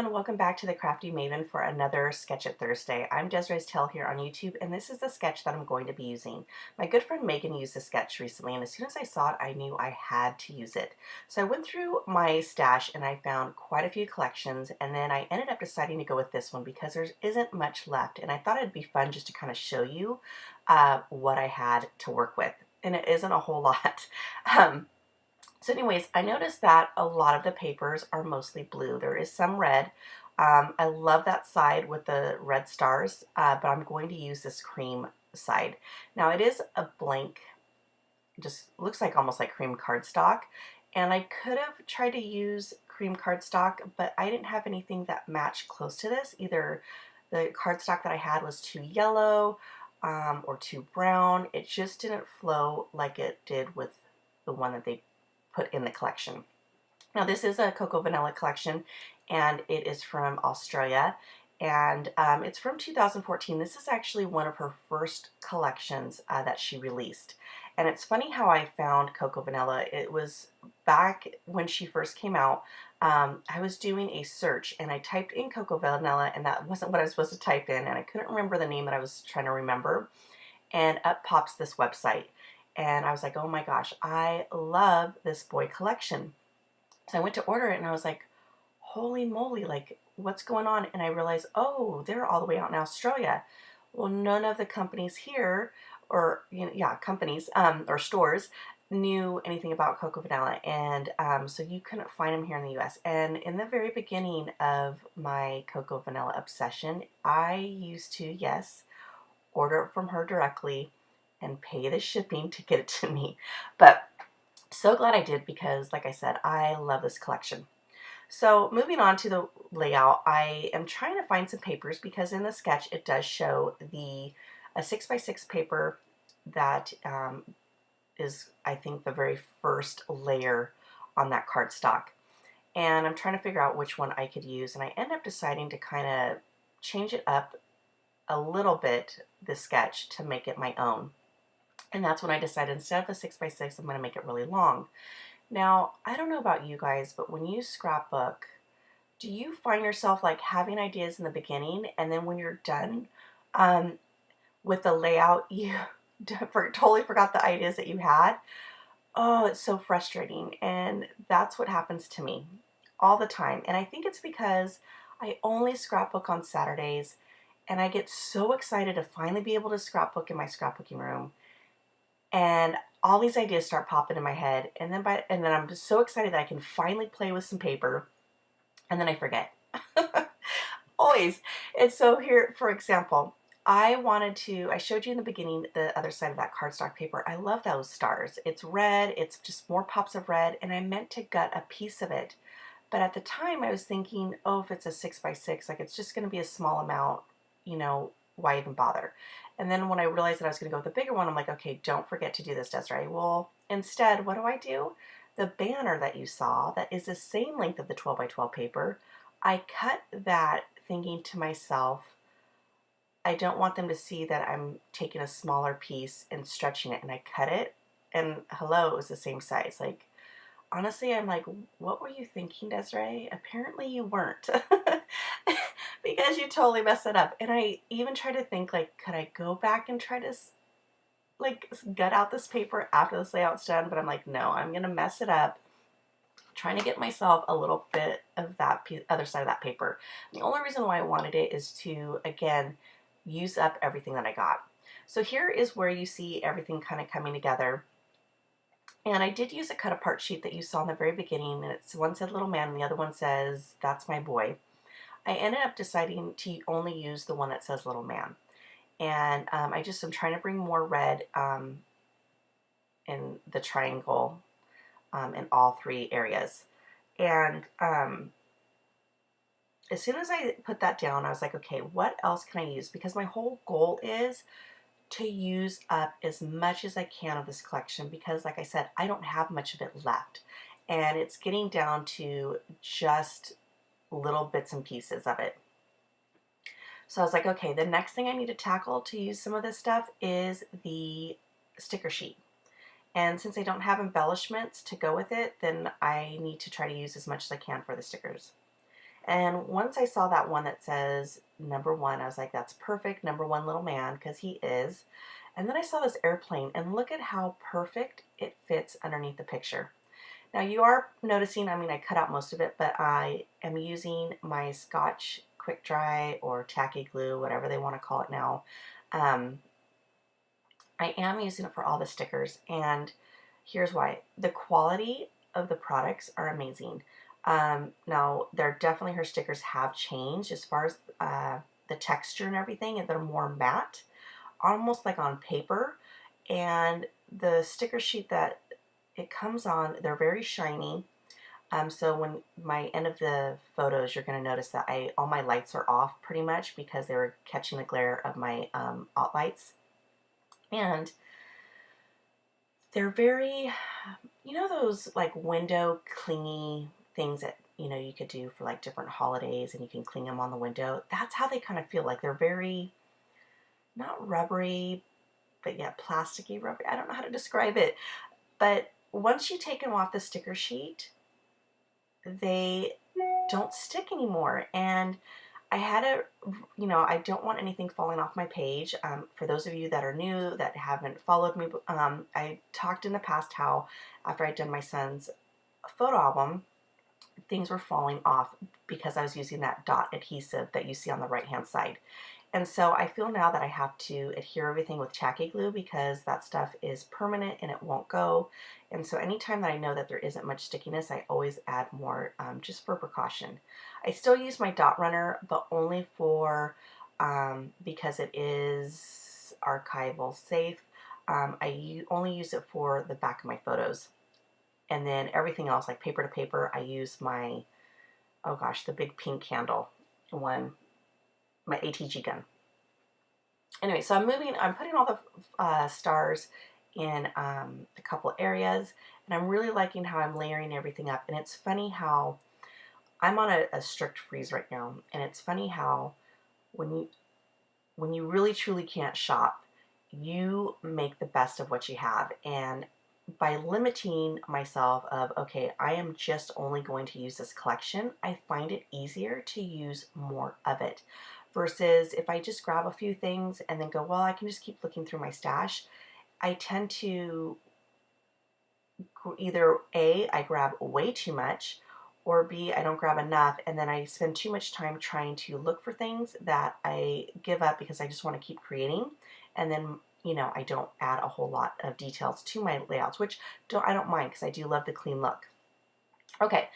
Welcome back to the Crafty Maven for another Sketch It Thursday. I'm Desiree's Tale here on YouTube, and this is the sketch that I'm going to be using. My good friend Megan used this sketch recently, and as soon as I saw it, I knew I had to use it. So I went through my stash and I found quite a few collections, and then I ended up deciding to go with this one because there isn't much left, and I thought it'd be fun just to kind of show you what I had to work with, and it isn't a whole lot. So anyways, I noticed that a lot of the papers are mostly blue. There is some red. I love that side with the red stars, but I'm going to use this cream side. Now it is a blank, just looks like almost like cream cardstock. And I could have tried to use cream cardstock, but I didn't have anything that matched close to this. Either the cardstock that I had was too yellow or too brown. It just didn't flow like it did with the one that they put in the collection. Now this is a Cocoa Vanilla collection and it is from Australia and it's from 2014. This is actually one of her first collections that she released. And it's funny how I found Cocoa Vanilla. It was back when she first came out. I was doing a search and I typed in Cocoa Vanilla and that wasn't what I was supposed to type in, and I couldn't remember the name that I was trying to remember, and up pops this website. And I was like, oh my gosh, I love this boy collection. So I went to order it and I was like, holy moly, like what's going on? And I realized, oh, they're all the way out in Australia. Well, none of the companies here, or companies or stores knew anything about Cocoa Vanilla, and so you couldn't find them here in the US. And in the very beginning of my Cocoa Vanilla obsession, I used to, yes, order it from her directly and pay the shipping to get it to me. But so glad I did because, like I said, I love this collection. So moving on to the layout, I am trying to find some papers because in the sketch it does show a 6x6 paper that is, I think, the very first layer on that cardstock. And I'm trying to figure out which one I could use, and I end up deciding to kind of change it up a little bit, the sketch, to make it my own. And that's when I decided instead of a 6x6, I'm going to make it really long. Now, I don't know about you guys, but when you use Scrapbook, do you find yourself like having ideas in the beginning and then when you're done um, with the layout, you totally forgot the ideas that you had? Oh, it's so frustrating. And that's what happens to me all the time. And I think it's because I only scrapbook on Saturdays and I get so excited to finally be able to scrapbook in my scrapbooking room, and all these ideas start popping in my head, and then I'm just so excited that I can finally play with some paper, and then I forget. Always. And so here, for example, I showed you in the beginning the other side of that cardstock paper. I love those stars. It's red, it's just more pops of red, and I meant to gut a piece of it. But at the time I was thinking, oh, if it's a 6x6, like it's just going to be a small amount, why even bother? And then when I realized that I was going to go with the bigger one, I'm like, okay, don't forget to do this, Desiree. Well, instead, what do? The banner that you saw, that is the same length of the 12 by 12 paper, I cut that thinking to myself, I don't want them to see that I'm taking a smaller piece and stretching it, and I cut it, and hello, it was the same size. Like, honestly, I'm like, what were you thinking, Desiree? Apparently you weren't. Because you totally messed it up. And I even try to think, like, could I go back and try to, like, gut out this paper after this layout's done? But I'm like, no, I'm going to mess it up, trying to get myself a little bit of that other side of that paper. The only reason why I wanted it is to, again, use up everything that I got. So here is where you see everything kind of coming together. And I did use a cut apart sheet that you saw in the very beginning, and it's one said little man and the other one says that's my boy. I ended up deciding to only use the one that says little man. And I just am trying to bring more red in the triangle in all three areas. And as soon as I put that down, I was like, okay, what else can I use? Because my whole goal is to use up as much as I can of this collection, because like I said, I don't have much of it left. And it's getting down to just little bits and pieces of it. So I was like, okay, the next thing I need to tackle to use some of this stuff is the sticker sheet. And since I don't have embellishments to go with it, then I need to try to use as much as I can for the stickers. And once I saw that one that says number one, I was like, that's perfect, number one little man, because he is. And then I saw this airplane, and look at how perfect it fits underneath the picture. Now you are noticing, I mean, I cut out most of it, but I am using my Scotch Quick Dry or tacky glue, whatever they want to call it now. Um, I am using it for all the stickers, and here's why. The quality of the products are amazing. Now, definitely her stickers have changed as far as the texture and everything, and they're more matte, almost like on paper. And the sticker sheet that it comes on, they're very shiny. So when my end of the photos, you're going to notice that all my lights are off pretty much because they were catching the glare of my alt lights. And they're very, you know, those like window clingy things that, you know, you could do for like different holidays and you can cling them on the window. That's how they kind of feel. Like they're very, not rubbery, but yeah, plasticky rubbery. I don't know how to describe it. But once you take them off the sticker sheet, they don't stick anymore. And I had a, you know, I don't want anything falling off my page. For those of you that are new, that haven't followed me, I talked in the past how after I'd done my son's photo album, things were falling off because I was using that dot adhesive that you see on the right hand side. And so I feel now that I have to adhere everything with tacky glue because that stuff is permanent and it won't go. And so anytime that I know that there isn't much stickiness, I always add more just for precaution. I still use my dot runner, but only for, because it is archival safe. I only use it for the back of my photos. And then everything else, like paper to paper, I use my, oh gosh, the big pink candle one, my ATG gun. Anyway, so I'm putting all the stars in a couple areas, and I'm really liking how I'm layering everything up. And it's funny how I'm on a strict freeze right now, and it's funny how when you really truly can't shop, you make the best of what you have. And by limiting myself of, okay, I am just only going to use this collection, I find it easier to use more of it. Versus if I just grab a few things and then go, well, I can just keep looking through my stash, I tend to either A, I grab way too much, or B, I don't grab enough, and then I spend too much time trying to look for things that I give up because I just want to keep creating, and then, you know, I don't add a whole lot of details to my layouts, which I don't mind because I do love the clean look. Okay,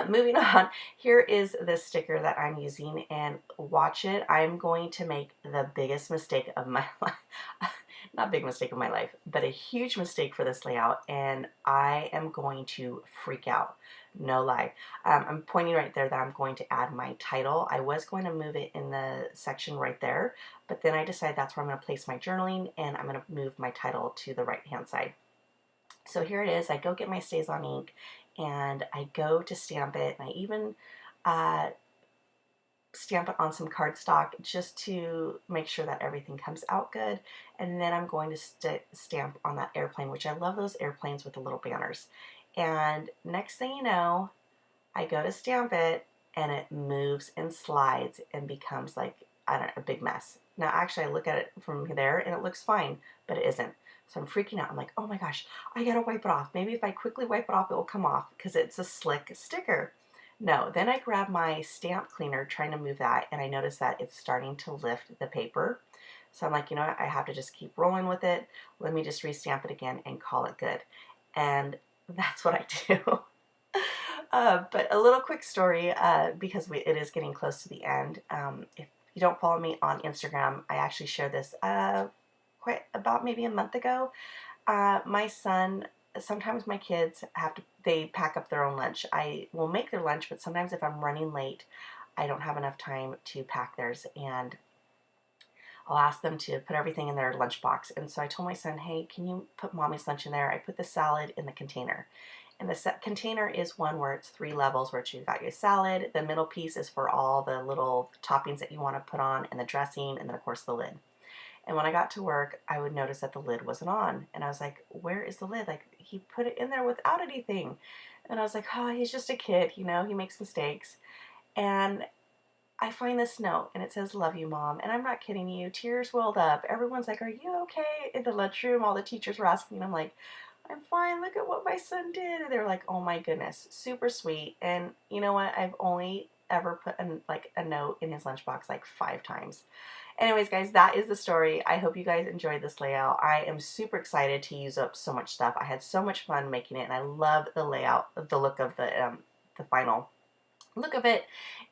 moving on. Here is the sticker that I'm using, and watch it. I'm going to make the biggest mistake of my life. Not big mistake of my life, but a huge mistake for this layout, and I am going to freak out. No lie. I'm pointing right there that I'm going to add my title. I was going to move it in the section right there, but then I decided that's where I'm going to place my journaling, and I'm going to move my title to the right-hand side. So here it is. I go get my StazOn ink, and I go to stamp it, and I even stamp it on some cardstock just to make sure that everything comes out good. And then I'm going to stamp on that airplane, which I love those airplanes with the little banners. And next thing you know, I go to stamp it, and it moves and slides and becomes like, I don't know, a big mess. Now actually I look at it from there and it looks fine, but it isn't. So I'm freaking out. I'm like, oh my gosh, I gotta wipe it off. Maybe if I quickly wipe it off, it will come off because it's a slick sticker. No, then I grab my stamp cleaner trying to move that, and I notice that it's starting to lift the paper. So I'm like, you know what, I have to just keep rolling with it. Let me just restamp it again and call it good. And that's what I do. But a little quick story, because it is getting close to the end. If you don't follow me on Instagram, I actually shared this quite about maybe a month ago. My son, sometimes my kids they pack up their own lunch. I will make their lunch, but sometimes if I'm running late, I don't have enough time to pack theirs, and I'll ask them to put everything in their lunchbox. And so I told my son, hey, can you put mommy's lunch in there? I put the salad in the container. And the container is one where it's 3 levels, where you've got your salad. The middle piece is for all the little toppings that you want to put on, and the dressing, and then of course the lid. And when I got to work, I would notice that the lid wasn't on. And I was like, where is the lid? Like, he put it in there without anything. And I was like, oh, he's just a kid, you know, he makes mistakes. And I find this note and it says, "Love you, Mom." And I'm not kidding you. Tears welled up. Everyone's like, "Are you okay?" In the lunchroom, all the teachers were asking. And I'm like, "I'm fine. Look at what my son did." And they're like, "Oh my goodness, super sweet." And you know what? I've only ever put a note in his lunchbox like 5 times. Anyways, guys, that is the story. I hope you guys enjoyed this layout. I am super excited to use up so much stuff. I had so much fun making it, and I love the layout, the look of the final look of it.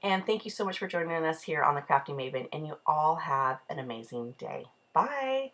And thank you so much for joining us here on the Crafty Maven, and you all have an amazing day. Bye!